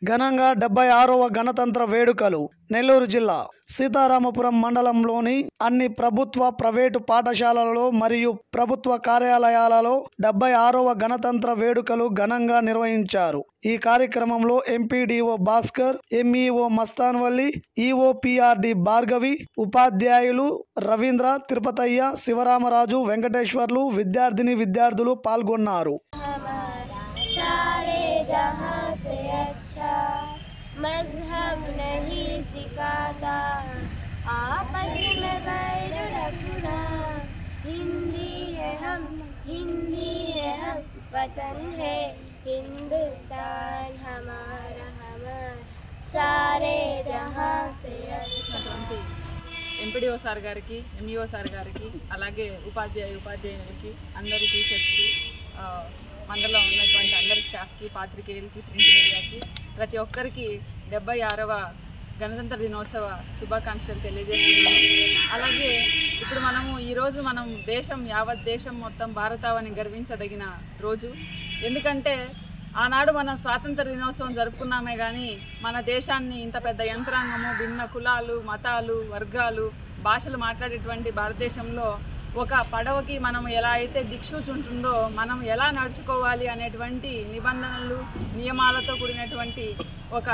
ఘనంగా 76వ గణతంత్ర వేడుకలు నెల్లూరు జిల్లా సీతారామపురం మండలంలోని అన్ని ప్రభుత్వ ప్రైవేటు పాఠశాలలలో మరియు ప్రభుత్వ కార్యాలయాలలో 76వ గణతంత్ర వేడుకలు ఘనంగా నిర్వహించారు। ఈ కార్యక్రమంలో MPDO Bhaskar, MEO Mastanvalli, EO PRD Bhargavi, ఉపాధ్యాయులు రవీంద్ర, తిరుపతయ్య, శివరామరాజు, వెంకటేశ్వర్లు, విద్యార్థులు పాల్గొన్నారు। मज़हब नहीं सिखाता आपस में बैर रखना, हिंदी है हम वतन है हिंदुस्तान हमारा सारे जहां से अच्छा। ఎంపీడీఓ సార్ గారికి, ఎంఈఓ సార్ గారికి, అలాగే ఉపాధ్యాయులకి, అందరి టీచర్స్కి, మండలంలో ఉన్నటువంటి అందరి స్టాఫ్కి, పాత్రికేయులకి, ప్రింట్ మీడియాకి, ప్రతి ఒక్కరికి 76వ గణతంత్ర దినోత్సవ శుభాకాంక్షలు తెలియజేస్తున్నాను। అలాగే ఇప్పుడు ఈరోజు మనం యావత్ దేశం మొత్తం భారతావని గర్వించదగిన రోజు। ఎందుకంటే ఆనాడు మనం స్వాతంత్ర దినోత్సవం జరుపుకున్నామే కానీ మన దేశాన్ని ఇంత పెద్ద యంత్రాంగము, భిన్న కులాలు, మతాలు, వర్గాలు, భాషలు మాట్లాడేటువంటి భారతదేశంలో ఒక పడవకి మనం ఎలా అయితే దిక్సూచి ఉంటుందో మనం ఎలా నడుచుకోవాలి అనేటువంటి నిబంధనలు, నియమాలతో కూడినటువంటి ఒక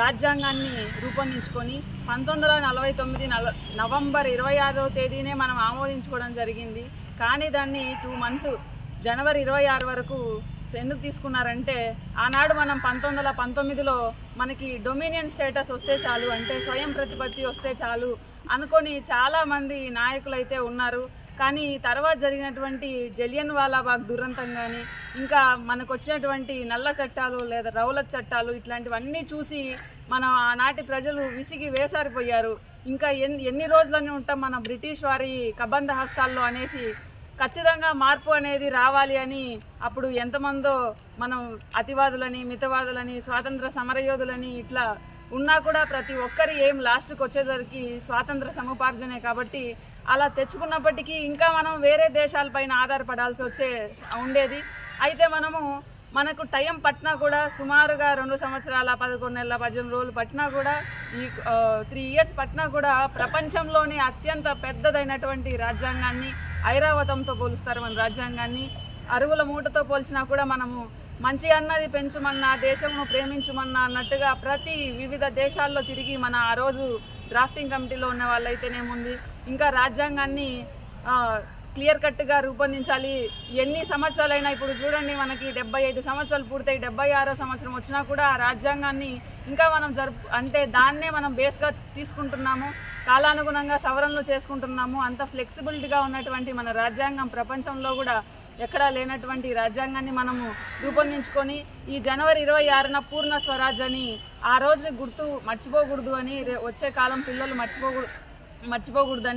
రాజ్యాంగాన్ని రూపొందించుకొని 1949 నవంబర్ 26వ తేదీనే మనం ఆమోదించుకోవడం జరిగింది। కానీ దాన్ని 2 months జనవరి 26 వరకు ఎందుకు తీసుకున్నారంటే ఆనాడు మనం 1919లో మనకి డొమినియన్ స్టేటస్ వస్తే చాలు, అంటే స్వయం ప్రతిపత్తి వస్తే చాలు అనుకొని చాలామంది నాయకులైతే ఉన్నారు। కానీ తర్వాత జరిగినటువంటి జలియన్ వాలాబాగ్ దురంతం కానీ ఇంకా మనకు వచ్చినటువంటి నల్ల చట్టాలు లేదా రౌలత్ చట్టాలు ఇట్లాంటివన్నీ చూసి మనం ఆనాటి ప్రజలు విసిగి వేసారిపోయారు। ఇంకా ఎన్ని రోజులని ఉంటాం మన బ్రిటిష్ వారి కబంధ హస్తాల్లో అనేసి ఖచ్చితంగా మార్పు అనేది రావాలి అని అప్పుడు ఎంతమందో మనం అతివాదులని, మితవాదులని, స్వాతంత్ర సమరయోధులని ఇట్లా ఉన్నా కూడా ప్రతి ఒక్కరి లాస్ట్కి వచ్చేసరికి స్వాతంత్ర సముపార్జనే కాబట్టి అలా తెచ్చుకున్నప్పటికీ ఇంకా మనం వేరే దేశాలపైన ఆధారపడాల్సి ఉండేది। అయితే మనకు టైం పట్టినా కూడా సుమారుగా 2 సంవత్సరాల 11 నెలల 18 రోజులు పట్టినా కూడా ఈ 3 years పట్టినా కూడా ప్రపంచంలోనే అత్యంత పెద్దదైనటువంటి రాజ్యాంగాన్ని ఐరావతంతో పోలుస్తారు మన రాజ్యాంగాన్ని। అరుగుల మూటతో పోల్చినా కూడా మనము మంచి అన్నది పెంచుమన్నా, దేశంను ప్రేమించుమన్నా అన్నట్టుగా ప్రతి వివిధ దేశాల్లో తిరిగి మన ఆ రోజు డ్రాఫ్టింగ్ కమిటీలో ఉన్న వాళ్ళైతేనేముంది ఇంకా రాజ్యాంగాన్ని క్లియర్ కట్గా రూపొందించాలి। ఎన్ని సంవత్సరాలైనా ఇప్పుడు చూడండి మనకి 75 సంవత్సరాలు పూర్తయి 76వ సంవత్సరం వచ్చినా కూడా ఆ రాజ్యాంగాన్ని ఇంకా మనం అంటే దాన్నే మనం బేస్గా తీసుకుంటున్నాము, కాలానుగుణంగా సవరణలు చేసుకుంటున్నాము। అంత ఫ్లెక్సిబిలిటీగా ఉన్నటువంటి మన రాజ్యాంగం ప్రపంచంలో కూడా ఎక్కడా లేనటువంటి రాజ్యాంగాన్ని మనము రూపొందించుకొని ఈ జనవరి 26న పూర్ణ స్వరాజ్ అని ఆ రోజుని మర్చిపోకూడదు అని వచ్చే కాలం పిల్లలు మర్చిపోకూడదని